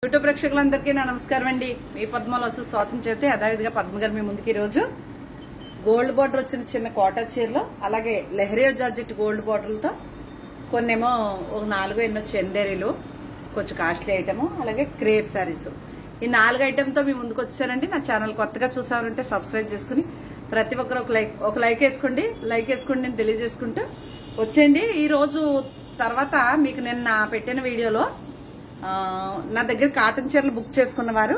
YouTube ప్రేక్షకులందరికీ నా నమస్కారం అండి. మీ పద్మలో స్వాతం చేస్తే అదేవిధంగా పద్మ గారు మీ ముందుకి ఈరోజు గోల్డ్ బార్డర్ వచ్చిన చిన్న కోటా చీరలో అలాగే లెహరియా జార్జెట్ గోల్డ్ బార్డర్లతో కొన్నేమో ఒక 4 ఎన్నో చందేరీలు కొంచెం కాస్ట్లీ ఐటమ్ అలాగే క్రేప్ శారీస్ ఈ 4 ఐటమ్తో మీ ముందుకు వచ్చానండి. నా ఛానల్ కొత్తగా చూసారంటే సబ్స్క్రైబ్ చేసుకుని ప్రతి ఒక్కరు ఒక లైక్ వేసుకోండి నేను తెలియజేసుకుంటూ వచ్చేయండి. ఈ రోజు తర్వాత మీకు నిన్న పెట్టిన వీడియోలో నా దగ్గర కాటన్ చీరలు బుక్ చేసుకున్న వారు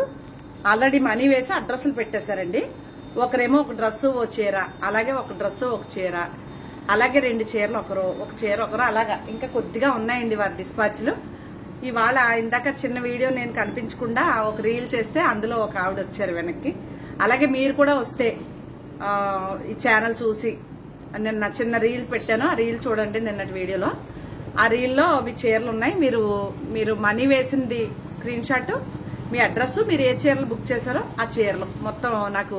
ఆల్రెడీ మనీ వేసి అడ్రస్లు పెట్టేశారండి. ఒకరేమో ఒక డ్రెస్సు ఓ చీర, అలాగే ఒక డ్రెస్సు ఒక చీర, అలాగే 2 చీరలు ఒక చీర ఒకరు, అలాగా ఇంకా కొద్దిగా ఉన్నాయండి వారి డిస్పాచ్లు. ఇవాళ ఇందాక చిన్న వీడియో నేను కనిపించకుండా ఒక రీల్ చేస్తే అందులో ఒక ఆవిడ వచ్చారు వెనక్కి. అలాగే మీరు కూడా వస్తే ఈ ఛానల్ చూసి నిన్న చిన్న రీల్ పెట్టాను, ఆ రీల్ చూడండి. నిన్నటి వీడియోలో ఆ రీల్లో మీ చీరలు ఉన్నాయి. మీరు మనీ వేసింది స్క్రీన్ షాట్, మీ అడ్రస్, మీరు ఏ చీరలు బుక్ చేశారో ఆ చీరలు మొత్తం నాకు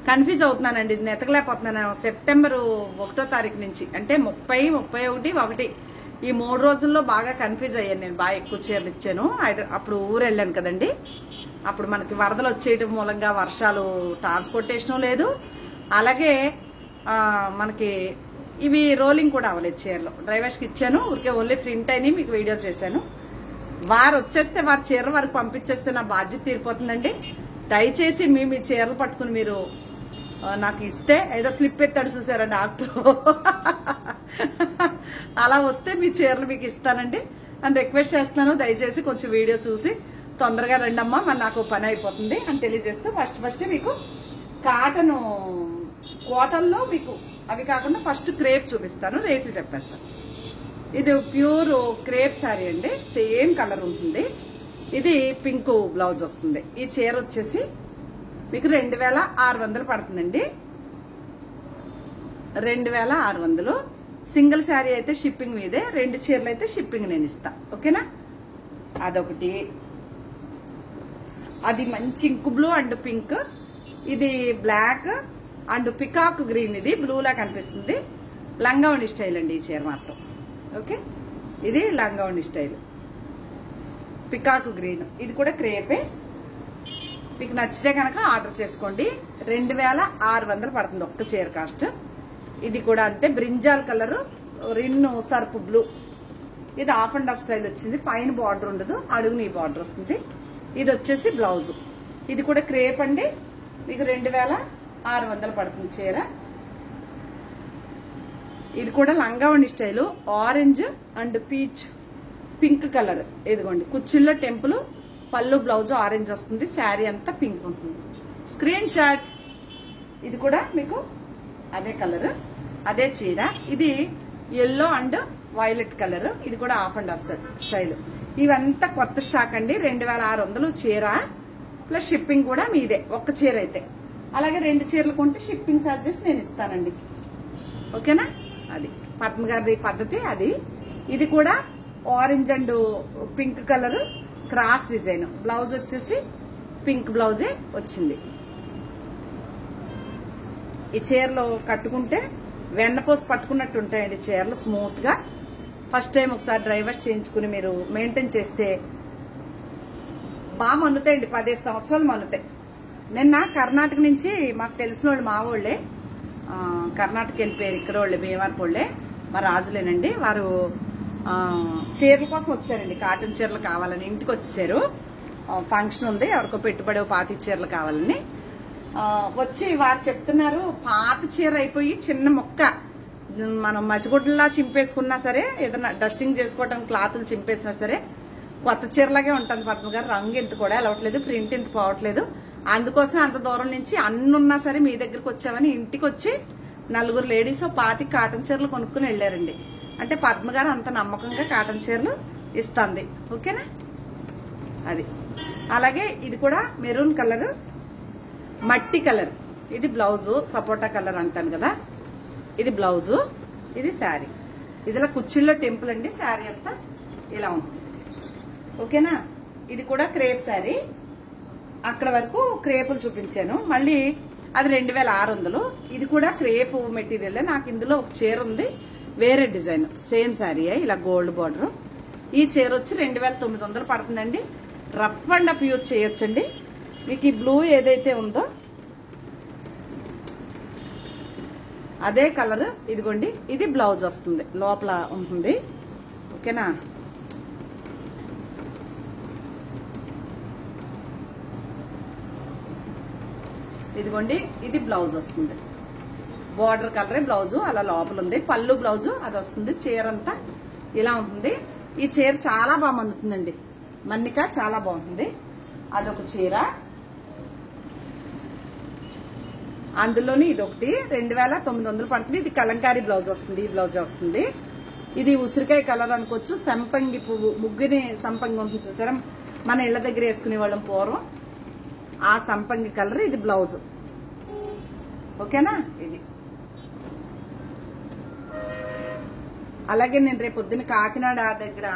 కన్ఫ్యూజ్ అవుతున్నానండి. ఇది నెతకలేకపోతున్నాను. సెప్టెంబర్ 1వ తారీఖు నుంచి అంటే 30, 31, 1 ఈ 3 రోజుల్లో బాగా కన్ఫ్యూజ్ అయ్యాను. నేను బాగా ఎక్కువ చీరలు ఇచ్చాను. అప్పుడు ఊరు వెళ్ళాను కదండి. అప్పుడు మనకి వరదలు వచ్చేయటం మూలంగా వర్షాలు, ట్రాన్స్పోర్టేషన్ లేదు, అలాగే మనకి ఇవి రోలింగ్ కూడా అవ్వలేదు చీరలు. డ్రైవర్స్కి ఇచ్చాను, ఊరికే ఓన్లీ ప్రింట్ అయినా మీకు వీడియో చేశాను. వారు వచ్చేస్తే వారి చీరలు వారికి పంపించేస్తే నా బాధ్యత తీరిపోతుందండి. దయచేసి మీ చీరలు పట్టుకుని మీరు నాకు ఇస్తే, ఏదో స్లిప్ ఎత్తాడు చూసారా డాక్టర్, అలా వస్తే మీ చీరలు మీకు ఇస్తానండి అని రిక్వెస్ట్ చేస్తున్నాను. దయచేసి కొంచెం వీడియో చూసి తొందరగా రండమ్మా, మరి నాకు పని అయిపోతుంది అని తెలియజేస్తూ ఫస్ట్ మీకు కాటన్ కోటల్లో మీకు అవి కాకుండా ఫస్ట్ క్రేప్ చూపిస్తాను, రేట్లు చెప్పేస్తాను. ఇది ప్యూర్ క్రేప్ శారీ అండి, సేమ్ కలర్ ఉంటుంది. ఇది పింక్ బ్లౌజ్ వస్తుంది. ఈ చీర వచ్చేసి మీకు 2600 పడుతుందండి. 2600. సింగిల్ శారీ అయితే షిప్పింగ్ మీదే, 2 చీరలు అయితే షిప్పింగ్ నేను ఇస్తా. ఓకేనా? అదొకటి. అది మంచి ఇంక్ బ్లూ అండ్ పింక్, ఇది బ్లాక్ అండ్ పికాక్ గ్రీన్, ఇది బ్లూలా కనిపిస్తుంది. లంగావణి స్టైల్ అండి ఈ చీర మాత్రం. ఓకే, ఇది లంగావణి స్టైల్ పికాక్ గ్రీన్. ఇది కూడా క్రేపే. మీకు నచ్చితే కనుక ఆర్డర్ చేసుకోండి. 2600 పడుతుంది ఒక్క చీర కాస్ట్. ఇది కూడా అంతే, బ్రింజాల్ కలర్, రిన్ను సర్పు బ్లూ. ఇది హాఫ్ అండ్ హాఫ్ స్టైల్ వచ్చింది. పైన బార్డర్ ఉండదు, అడుగుని ఈ బార్డర్ వస్తుంది. ఇది వచ్చేసి బ్లౌజ్. ఇది కూడా క్రేప్ అండి. మీకు 2600 పడుతుంది చీర. ఇది కూడా లంగావణి style, orange and peach pink colour. ఇదిగోండి కుచ్చిళ్ళ టెంపుల్, పళ్ళు బ్లౌజ్ ఆరెంజ్ వస్తుంది, శారీ అంతా పింక్ ఉంటుంది. Screen shot. ఇది కూడా మీకు అదే కలర్, అదే చీర. ఇది ఎల్లో అండ్ వైలెట్ కలర్. ఇది కూడా హాఫ్ అండ్ హాఫ్ స్టైల్. ఇవంతా కొత్త స్టాక్ అండి. 2600 చీర ప్లస్ షిప్పింగ్ కూడా మీదే ఒక్క చీర అయితే. అలాగే 2 చీరలు కొంటే షిప్పింగ్ ఛార్జెస్ నేను ఇస్తానండి. ఓకేనా? అది పద్మ గారి పద్ధతి అది. ఇది కూడా orange and pink colour cross design. Blouse వచ్చేసి పింక్ బ్లౌజే వచ్చింది. ఈ చీరలు కట్టుకుంటే వెన్నపోసి పట్టుకున్నట్టు ఉంటాయండి చీరలు, స్మూత్ గా. ఫస్ట్ టైం ఒకసారి డ్రైవర్స్ చేయించుకుని మీరు మెయింటైన్ చేస్తే బాగా మన్నుతాయండి. 15 సంవత్సరాలు మన్నుతాయి. నిన్న కర్ణాటక నుంచి మాకు తెలిసిన వాళ్ళు, మా వాళ్ళే, కర్ణాటక వెళ్ళిపోయారు, ఇక్కడ వాళ్ళే, భీమవరం వాళ్ళే, మా రాజులేనండి. వారు చీరల కోసం వచ్చారండి. కాటన్ చీరలు కావాలని ఇంటికి వచ్చేసారు. ఫంక్షన్ ఉంది, ఎవరికో పెట్టుబడి పాతి చీరలు కావాలని వచ్చి వారు చెప్తున్నారు, పాత చీర అయిపోయి చిన్న మొక్క మనం మసిగుడ్డలా చింపేసుకున్నా సరే, ఏదైనా డస్టింగ్ చేసుకోవటం క్లాతులు చింపేసినా సరే కొత్త చీరలాగే ఉంటుంది పద్మ గారు. రంగు ఇంత కూడా వెళ్ళవట్లేదు, ప్రింట్ ఇంత పోవట్లేదు. అందుకోసం అంత దూరం నుంచి అన్నున్నా సరే మీ దగ్గరకు వచ్చామని ఇంటికి వచ్చి 4 లేడీస్ పాతి కాటన్ చీరలు కొనుక్కుని వెళ్ళారండి. అంటే పద్మ గారు అంత నమ్మకంగా కాటన్ చీరలు ఇస్తుంది. ఓకేనా? అది. అలాగే ఇది కూడా మెరూన్ కలర్, మట్టి కలర్. ఇది బ్లౌజు, సపోటా కలర్ అంటాను కదా, ఇది బ్లౌజు, ఇది శారీ. ఇదిలా కుచ్చిళ్ళో టెంపుల్ అండి. శారీ అంతా ఇలా ఉంటుంది. ఓకేనా? ఇది కూడా క్రేప్ శారీ. అక్కడ వరకు క్రేపులు చూపించాను. మళ్ళీ అది 2600. ఇది కూడా క్రేప్ మెటీరియల్. నాకు ఇందులో ఒక చీర ఉంది, వేరే డిజైన్, సేమ్ శారీ, ఇలా గోల్డ్ బార్డర్. ఈ చీర వచ్చి 2900 పడుతుందండి. రఫ్ అండ్ రఫ్ యూజ్ చేయొచ్చండి. మీకు ఈ బ్లూ ఏదైతే ఉందో అదే కలర్ ఇదిగోండి, ఇది బ్లౌజ్ వస్తుంది, లోపల ఉంటుంది. ఓకేనా? ఇదిగోండి, ఇది బ్లౌజ్ వస్తుంది. బార్డర్ కలరే బ్లౌజు, అలా లోపల ఉంది. పళ్ళు బ్లౌజు అది వస్తుంది. చీర అంతా ఇలా ఉంటుంది. ఈ చీర చాలా బాగా మందుతుందండి, మన్నిక చాలా బాగుంటుంది. అదొక చీర. అందులోని ఇదొకటి 2900 పడుతుంది. ఇది కలంకారీ బ్లౌజ్ వస్తుంది, ఈ బ్లౌజ్ వస్తుంది. ఇది ఉసిరికాయ కలర్ అనుకోవచ్చు. సంపంగి పువ్వు, ముగ్గుని సంపంగి ఉంటుంది చూసారా, మన ఇళ్ల దగ్గర వేసుకునే వాళ్ళం పూర్వం, ఆ సంపంగి కలర్. ఇది బ్లౌజ్. ఓకేనా? ఇది అలాగే నేను రేపు పొద్దున్న కాకినాడ దగ్గర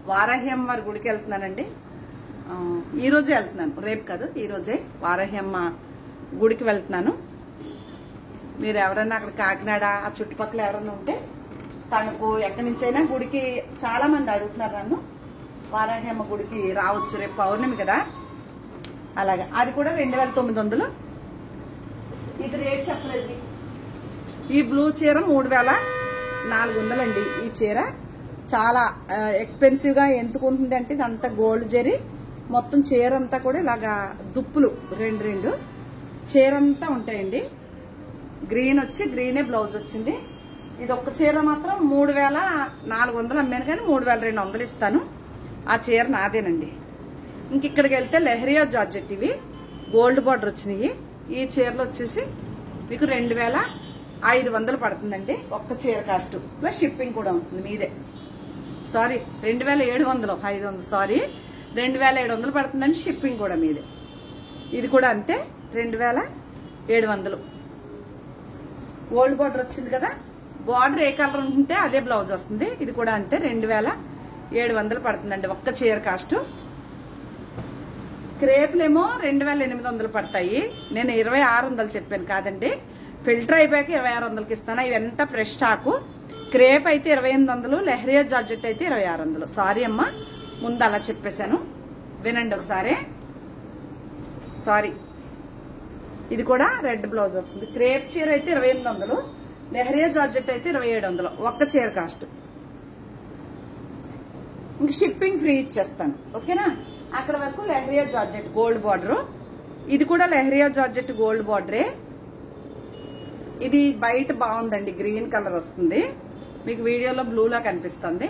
వారాహి అమ్మవారి గుడికి వెళ్తున్నానండి. ఈ రోజే వెళ్తున్నాను, రేపు కాదు, ఈ రోజే వారాహి అమ్మ గుడికి వెళ్తున్నాను. మీరు ఎవరన్నా అక్కడ కాకినాడ ఆ చుట్టుపక్కల ఎవరన్నా ఉంటే తనకు ఎక్కడి నుంచైనా గుడికి చాలా మంది అడుగుతున్నారు నన్ను, వారాహి అమ్మ గుడికి రావచ్చు, రేపు పౌర్ణమి కదా. అలాగా అది కూడా 2900. ఇది రేట్ చెప్పలేదు. ఈ బ్లూ చీర 3400 అండి. ఈ చీర చాలా ఎక్స్పెన్సివ్ గా ఎందుకు ఉంటుంది అంటే ఇదంతా గోల్డ్ జరీ, మొత్తం చీర అంతా కూడా ఇలాగా దుప్పులు రెండు చీర అంతా ఉంటాయండి. గ్రీన్ వచ్చి గ్రీనే బ్లౌజ్ వచ్చింది. ఇది ఒక్క చీర మాత్రం 3400 అమ్మాను, కానీ 3200 ఇస్తాను. ఆ చీర నాదేనండి. ఇంక ఇక్కడికి వెళ్తే లెహరియా జార్జెట్, ఇవి గోల్డ్ బార్డర్ వచ్చినాయి. ఈ చీరలు వచ్చేసి మీకు 2500 పడుతుందండి. ఒక్క చీర కాస్ట్ ప్లస్ షిప్పింగ్ కూడా ఉంటుంది మీదే. సారీ 2700, 500 సారీ 2700 పడుతుందండి, షిప్పింగ్ కూడా మీదే. ఇది కూడా అంతే 2700. గోల్డ్ బార్డర్ వచ్చింది కదా, బార్డర్ ఏ కలర్ ఉంటే అదే బ్లౌజ్ వస్తుంది. ఇది కూడా అంతే 2700 పడుతుందండి ఒక్క చీర కాస్ట్. క్రేపులేమో 2800 పడతాయి. నేను 2600 చెప్పాను కాదండి, ఫిల్టర్ అయిపోయాక 2600కి ఇస్తాను. ఇవి ఎంత ఫ్రెష్ స్టాకు. క్రేప్ అయితే 2800, లెహరియా జార్జెట్ అయితే 2600. సారీ అమ్మా, ముందు అలా చెప్పేశాను, వినండి ఒకసారి. సారీ. ఇది కూడా రెడ్ బ్లౌజ్ వస్తుంది. క్రేప్ చీర అయితే 2800, లెహరియా జార్జెట్ అయితే 2700 ఒక్క చీర కాస్ట్. ఇంక షిప్పింగ్ ఫ్రీ ఇచ్చేస్తాను. ఓకేనా? అక్కడ వరకు లెహరియా జార్జెట్ గోల్డ్ బార్డర్. ఇది కూడా లెహరియా జార్జెట్ గోల్డ్ బార్డరే. ఇది బయట బాగుందండి, గ్రీన్ కలర్ వస్తుంది, మీకు వీడియోలో బ్లూలా కనిపిస్తుంది.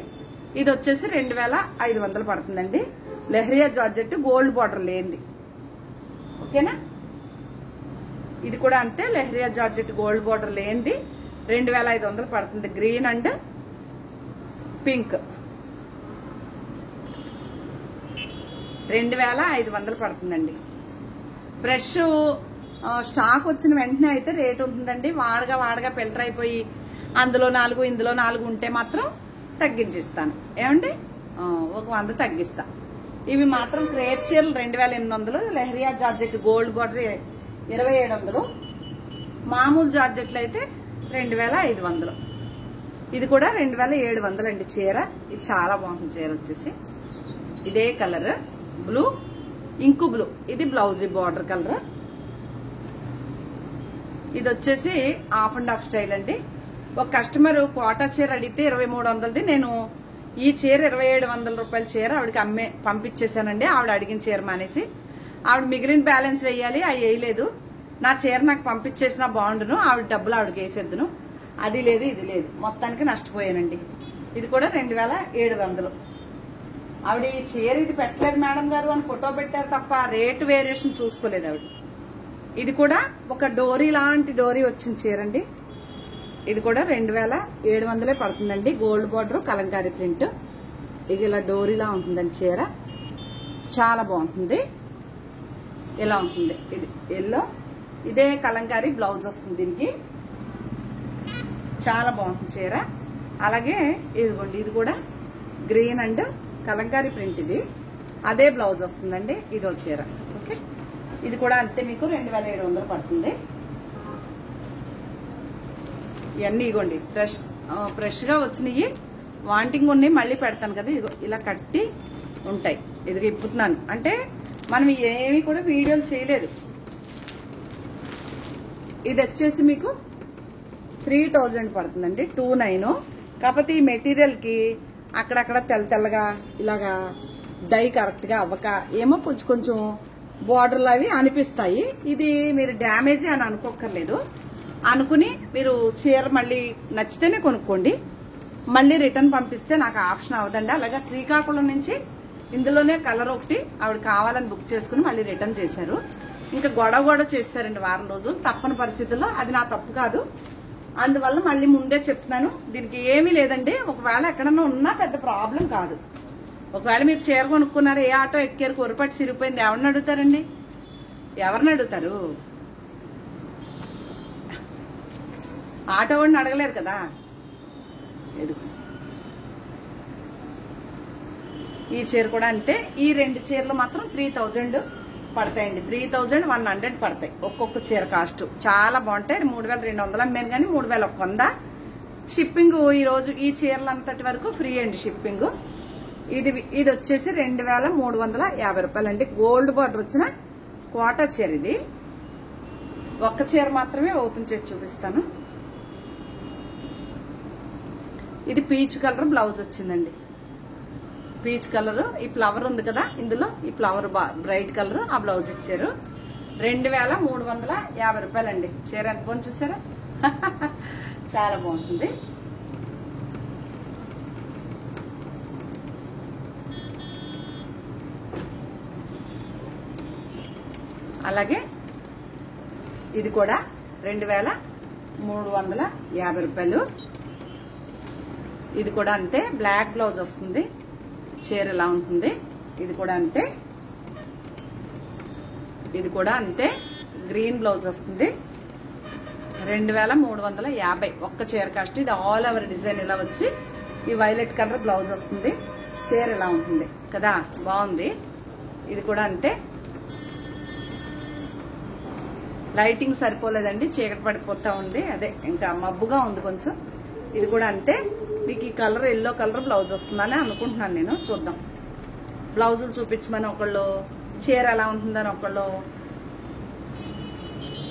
ఇది వచ్చేసి 2500 పడుతుందండి. లెహరియా జార్జెట్ గోల్డ్ బార్డర్ లేనిది. ఓకేనా? ఇది కూడా అంతే, లెహరియా జార్జెట్ గోల్డ్ బార్డర్ లేనిది 2500 పడుతుంది. గ్రీన్ అండ్ పింక్ 2500 పడుతుందండి. ఫ్రెష్ స్టాక్ వచ్చిన వెంటనే అయితే రేట్ ఉంటుందండి. వాడగా ఫిల్టర్ అయిపోయి అందులో 4 ఇందులో 4 ఉంటే మాత్రం తగ్గించిస్తాను. ఏమండి? ఒక 100 తగ్గిస్తా. ఇవి మాత్రం క్రేప్ చీరలు 2800, లెహరియా జార్జెట్ గోల్డ్ బార్డర్ 2700, మామూలు జార్జెట్లు అయితే 2500. ఇది కూడా 2700 అండి చీర. ఇది చాలా బాగుంటుంది చీర వచ్చేసి. ఇదే కలర్ బ్లూ, ఇంకు బ్లూ. ఇది బ్లౌజ్ బార్డర్ కలర్. ఇది వచ్చేసి హాఫ్ అండ్ హాఫ్ స్టైల్ అండి. ఒక కస్టమర్ కోటా చీర అడిగితే 2300ది, నేను ఈ చీర 2700 రూపాయల చీర ఆవిడకి పంపించేశానండి. ఆవిడ అడిగిన చీర మానేసి ఆవిడ మిగిలిన బ్యాలెన్స్ వేయాలి, అవి వేయలేదు. నా చీర నాకు పంపించేసినా బాగుండును, ఆవిడ డబ్బులు ఆవిడకి వేసేద్దును. అది లేదు ఇది లేదు, మొత్తానికి నష్టపోయానండి. ఇది కూడా 2700. ఆవిడ ఈ చీర ఇది పెట్టలేదు మేడం గారు అని ఫోటో పెట్టారు తప్ప రేటు వేరియేషన్ చూసుకోలేదు ఆవిడ. ఇది కూడా ఒక డోరీ లాంటి డోరీ వచ్చిన చీర అండి. ఇది కూడా 2700 పడుతుందండి. Gold border Kalamkari print. ఇది ఇలా డోరీలా ఉంటుందండి చీర, చాలా బాగుంటుంది. ఇలా ఉంటుంది. ఇది ఎల్లో, ఇదే కలంకారీ బ్లౌజ్ వస్తుంది దీనికి. చాలా బాగుంటుంది చీర. అలాగే ఇదిగోండి, ఇది కూడా గ్రీన్ అండ్ కలంకారీ ప్రింట్. ఇది అదే బ్లౌజ్ వస్తుందండి. ఇదో చీర. ఓకే, ఇది కూడా అంతే, మీకు 2700 పడుతుంది. ఇవన్నీ ఇగోండి ఫ్రెష్ గా వచ్చినాయి. వాంటింగ్ ఉన్నాయి, మళ్ళీ పెడతాను కదా. ఇదిగో ఇలా కట్టి ఉంటాయి. ఇదిగో ఇప్పుతున్నాను అంటే మనం ఏమి కూడా వీడియోలు చేయలేదు. ఇది వచ్చేసి మీకు 3000 పడుతుందండి, 29. కాకపోతే ఈ మెటీరియల్ కి అక్కడక్కడ తెల్లగా ఇలాగా డై కరెక్ట్ గా అవ్వక ఏమో కొంచెం కొంచెం బోర్డర్లు అవి అనిపిస్తాయి. ఇది మీరు డ్యామేజ్ అని అనుకోక్కర్లేదు. అనుకుని మీరు చీర మళ్ళీ నచ్చితేనే కొనుక్కోండి. మళ్ళీ రిటర్న్ పంపిస్తే నాకు ఆప్షన్ అవ్వదండి. అలాగే శ్రీకాకుళం నుంచి ఇందులోనే కలర్ ఒకటి ఆవిడ కావాలని బుక్ చేసుకుని మళ్ళీ రిటర్న్ చేశారు. ఇంకా గొడవ చేశారండి వారం రోజులు. తప్పని పరిస్థితుల్లో అది నా తప్పు కాదు. అందువల్ల మళ్ళీ ముందే చెప్తున్నాను, దీనికి ఏమీ లేదండి. ఒకవేళ ఎక్కడన్నా ఉన్నా పెద్ద ప్రాబ్లం కాదు. ఒకవేళ మీరు చీర కొనుక్కున్నారు, ఏ ఆటో ఎక్కారు, కొరపట్టి సిరిపోయింది, ఎవరిని అడుగుతారండి? ఎవరిని అడుగుతారు? ఆటో వాడిని అడగలేరు కదా. ఎదుగు ఈ చీర కూడా అంతే. ఈ 2 చీరలు మాత్రం 3000 పడతాయండి. 3100 పడతాయి ఒక్కొక్క చీర కాస్ట్. చాలా బాగుంటాయి. 3200 అమ్మాను కానీ 3100. షిప్పింగ్ ఈ రోజు ఈ చీరలంతటి వరకు ఫ్రీ అండి షిప్పింగ్. ఇది వచ్చేసి 2350 రూపాయలండి. గోల్డ్ బార్డర్ వచ్చిన కోటా చీర. ఇది ఒక్క చీర మాత్రమే ఓపెన్ చేసి చూపిస్తాను. ఇది పీచ్ కలర్ బ్లౌజ్ వచ్చిందండి. పీచ్ కలర్ ఈ ఫ్లవర్ ఉంది కదా, ఇందులో ఈ ఫ్లవర్ బ్రైట్ కలర్ ఆ బ్లౌజ్ ఇచ్చారు. 2350 రూపాయలండి. చీర ఎంత బాగుంది చూసారా? చాలా బాగుంటుంది. అలాగే ఇది కూడా 2350 రూపాయలు. ఇది కూడా అంతే. బ్లాక్ బ్లౌజ్ వస్తుంది. చీర ఎలా ఉంటుంది. ఇది కూడా అంతే. ఇది కూడా అంతే. గ్రీన్ బ్లౌజ్ వస్తుంది. 2350 ఒక్క చీర కాస్ట్. ఇది ఆల్ ఓవర్ డిజైన్ ఇలా వచ్చి ఈ వైలెట్ కలర్ బ్లౌజ్ వస్తుంది. చీర ఎలా ఉంటుంది కదా, బాగుంది. ఇది కూడా అంతే. లైటింగ్ సరిపోలేదండి, చీకటి పడిపోతా ఉంది. అదే ఇంకా మబ్బుగా ఉంది కొంచెం. ఇది కూడా అంతే. మీకు ఈ కలర్ ఎల్లో కలర్ బ్లౌజ్ వస్తుందని అనుకుంటున్నాను నేను. చూద్దాం. బ్లౌజులు చూపించమని ఒకళ్ళు, చీర ఎలా ఉంటుందని ఒకళ్ళు.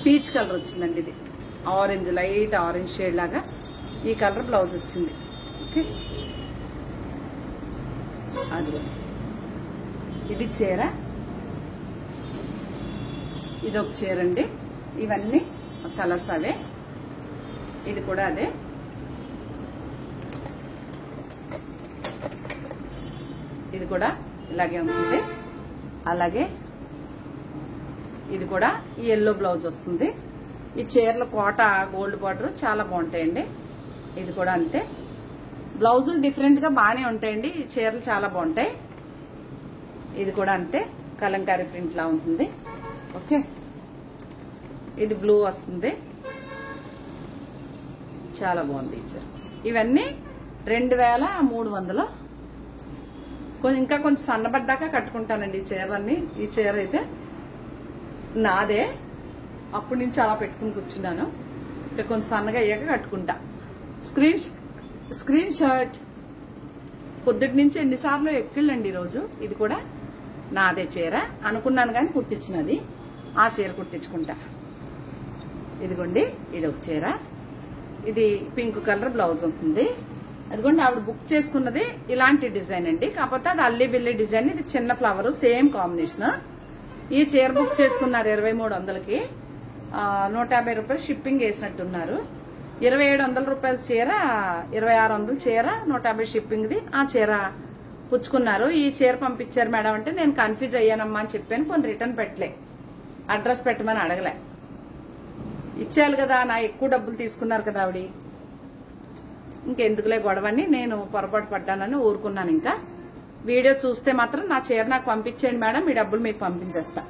పీచ్ కలర్ వచ్చిందండి. ఇది ఆరెంజ్, లైట్ ఆరెంజ్ షేడ్ లాగా ఈ కలర్ బ్లౌజ్ వచ్చింది. ఓకే, అది ఇది చీర. ఇది ఒక చీర అండి. ఇవన్నీ కలర్స్ అవే. ఇది కూడా అదే. ఇది కూడా ఇలాగే ఉంటుంది. అలాగే ఇది కూడా ఈ ఎల్లో బ్లౌజ్ వస్తుంది. ఈ చీరల కోట గోల్డ్ బార్డర్ చాలా బాగుంటాయండి. ఇది కూడా అంతే. బ్లౌజులు డిఫరెంట్ గా బాగానే ఉంటాయండి. ఈ చీరలు చాలా బాగుంటాయి. ఇది కూడా అంతే. కలంకారీ ప్రింట్ లా ఉంటుంది. ఓకే, ఇది బ్లూ వస్తుంది. చాలా బాగుంది ఈ చీర. ఇవన్నీ 2300. ఇంకా కొంచెం సన్నబడ్డాక కట్టుకుంటానండి ఈ చీరలన్నీ. ఈ చీర అయితే నాదే. అప్పటి నుంచి అలా పెట్టుకుని కూర్చున్నాను. ఇంకా కొంచెం సన్నగా అయ్యాక కట్టుకుంటా. Screen shot. పొద్దుటి నుంచి ఎన్నిసార్లు ఎక్కిళ్ళండి ఈరోజు. ఇది కూడా నాదే చీర అనుకున్నాను కానీ కుట్టించినది. ఆ చీర కుట్టించుకుంటా. ఇదిగోండి, ఇది ఒక చీర. ఇది పింక్ కలర్ బ్లౌజ్ ఉంటుంది. అదిగోండి, ఆవిడ బుక్ చేసుకున్నది ఇలాంటి డిజైన్ అండి. కాకపోతే అది అల్లి బిల్లి డిజైన్. ఇది చిన్న ఫ్లవర్, సేమ్ కాంబినేషన్. ఈ చీర బుక్ చేసుకున్నారు 2300కి. 150 రూపాయలు షిప్పింగ్ వేసినట్టున్నారు. 2700 రూపాయల చీర, 2600 చీర, 150 షిప్పింగ్ది. ఆ చీర పుచ్చుకున్నారు. ఈ చీర పంపించారు మేడం అంటే నేను కన్ఫ్యూజ్ అయ్యానమ్మా అని చెప్పాను. కొన్ని రిటర్న్ పెట్టలే, అడ్రస్ పెట్టమని అడగలే. ఇచ్చేయాలి కదా, నా ఎక్కువ డబ్బులు తీసుకున్నారు కదా ఆవిడ. ఇంకెందుకులే గొడవని నేను పొరపాటు పడ్డానని ఊరుకున్నాను. ఇంకా వీడియో చూస్తే మాత్రం నా చీర నాకు పంపించేయండి మేడం, మీ డబ్బులు మీకు పంపించేస్తా.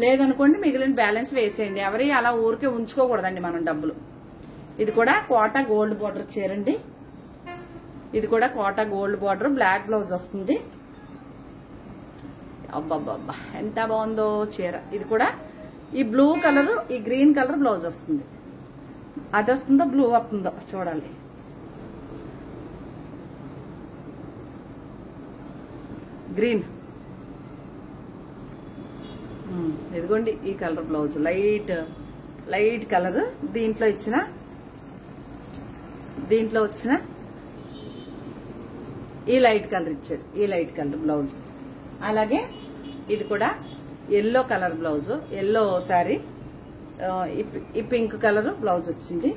లేదనుకోండి మిగిలిన బ్యాలెన్స్ వేసేయండి. ఎవరి అలా ఊరికే ఉంచుకోకూడదండి మనం డబ్బులు. ఇది కూడా కోటా గోల్డ్ బార్డర్ చీర అండి. ఇది కూడా Kota gold border, black blouse వస్తుంది. అబ్బబ్బబ్బా ఎంత బాగుందో చీర. ఇది కూడా ఈ బ్లూ కలర్, ఈ గ్రీన్ కలర్ బ్లౌజ్ వస్తుంది. అది వస్తుందో బ్లూ వస్తుందో చూడాలి. గ్రీన్ ఇదిగోండి ఈ కలర్ బ్లౌజ్, లైట్ కలర్. దీంట్లో వచ్చిన ఈ లైట్ కలర్ ఇచ్చారు, ఈ లైట్ కలర్ బ్లౌజ్. అలాగే ఇది కూడా yellow colour blouse, yellow sari, ఈ పింక్ కలర్ బ్లౌజ్ వచ్చింది.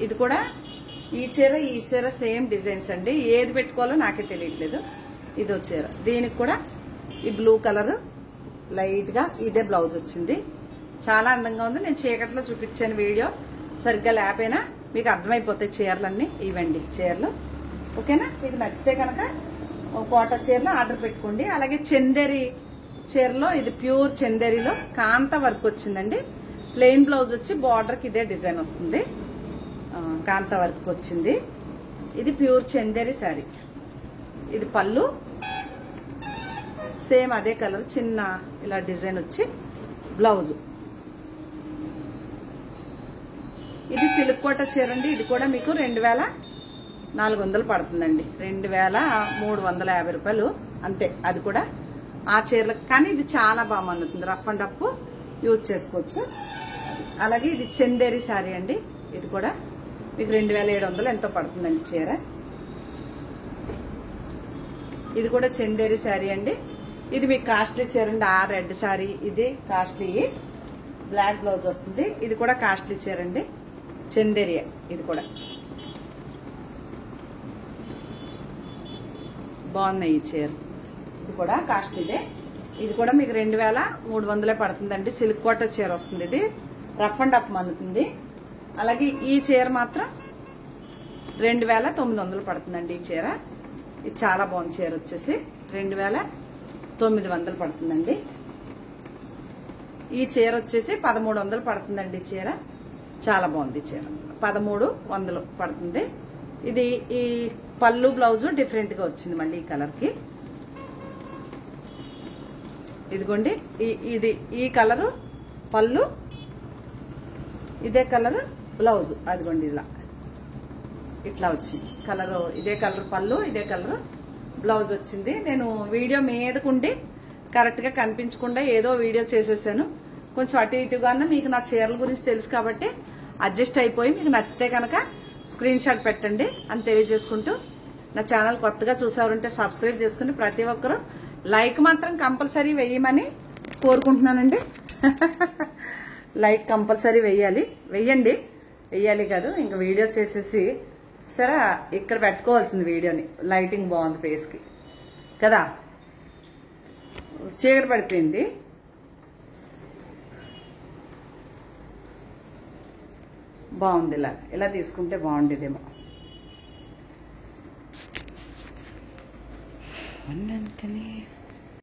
ఇది కూడా ఈ చీర సేమ్ డిజైన్స్ అండి. ఏది పెట్టుకోవాలో నాకే తెలియట్లేదు. ఇది చీర, దీనికి కూడా ఈ బ్లూ కలర్ లైట్ గా ఇదే బ్లౌజ్ వచ్చింది. చాలా అందంగా ఉంది. నేను చీకట్లో చూపించాను, వీడియో సరిగ్గా లేకపోయినా మీకు అర్థమైపోతాయి చీరలన్నీ. ఇవండి చీరలు. ఓకేనా? మీకు నచ్చితే కనుక కోటా చీరలో ఆర్డర్ పెట్టుకోండి. అలాగే చందేరి చీరలో, ఇది ప్యూర్ చందేరిలో కాంత వర్క్ వచ్చిందండి. ప్లెయిన్ బ్లౌజ్ వచ్చి బార్డర్ కి ఇదే డిజైన్ వస్తుంది, కాంత వర్క్ వచ్చింది. ఇది ప్యూర్ చందేరి శారీ. ఇది పళ్ళు, సేమ్ అదే కలర్, చిన్న ఇలా డిజైన్ వచ్చి బ్లౌజ్. ఇది సిల్క్ కోట చీర అండి. ఇది కూడా మీకు 2400 పడుతుందండి. 2350 రూపాయలు అంతే. అది కూడా ఆ చీరలకు. కానీ ఇది చాలా బాగా మన్నుతుంది, రఫ్ అండ్ డప్ యూజ్ చేసుకోవచ్చు. అలాగే ఇది చందేరి శారీ అండి. ఇది కూడా మీకు 2700 ఎంతో పడుతుందండి చీర. ఇది కూడా చందేరి శారీ అండి. ఇది మీకు కాస్ట్లీ చీర అండి. ఆ రెడ్ శారీ ఇది కాస్ట్లీ, బ్లాక్ బ్లౌజ్ వస్తుంది. ఇది కూడా కాస్ట్లీ చీర అండి, చందేరియా. ఇది కూడా బాగున్నాయి ఈ చీర. ఇది కూడా కాస్ట్లీదే. ఇది కూడా మీకు 2300 పడుతుందండి. సిల్క్ కోట చీర వస్తుంది. ఇది రఫ్ అండ్ అప్ మన్నుతుంది. అలాగే ఈ చీర మాత్రం 2900 పడుతుందండి ఈ చీర. ఇది చాలా బాగుంది చీర, వచ్చేసి 2900 పడుతుందండి. ఈ చీర వచ్చేసి 1300 పడుతుందండి. ఈ చీర చాలా బాగుంది. చీర 1300 పడుతుంది. ఇది ఈ పళ్ళు బ్లౌజ్ డిఫరెంట్ గా వచ్చింది మళ్ళీ ఈ కలర్ కి. ఇదిగోండి ఇది ఈ కలరు పళ్ళు, ఇదే కలర్ బ్లౌజ్. అదిగోండి ఇలా ఇట్లా వచ్చింది కలర్. ఇదే కలర్ పళ్ళు, ఇదే కలర్ బ్లౌజ్ వచ్చింది. నేను వీడియో మీదకుండి కరెక్ట్ గా కనిపించకుండా ఏదో వీడియో చేసేసాను. కొంచెం అటు ఇటుగానే మీకు నా చీరల గురించి తెలుసు కాబట్టి అడ్జస్ట్ అయిపోయి, మీకు నచ్చితే కనుక స్క్రీన్ షాట్ పెట్టండి అని తెలియజేసుకుంటూ, నా ఛానల్ కొత్తగా చూసేవారుంటే సబ్స్క్రైబ్ చేసుకుని ప్రతి ఒక్కరూ లైక్ మాత్రం కంపల్సరీ వేయమని కోరుకుంటున్నానండి. లైక్ కంపల్సరీ వెయ్యండి కాదు, ఇంకా వీడియో చేసేసి సరే ఇక్కడ పెట్టుకోవాల్సింది వీడియోని. లైటింగ్ బాగుంది ఫేస్ కి కదా, చీకటి పడిపోయింది. బాగుంది, ఇలా తీసుకుంటే బాగుండేదేమో. అన్నంతనే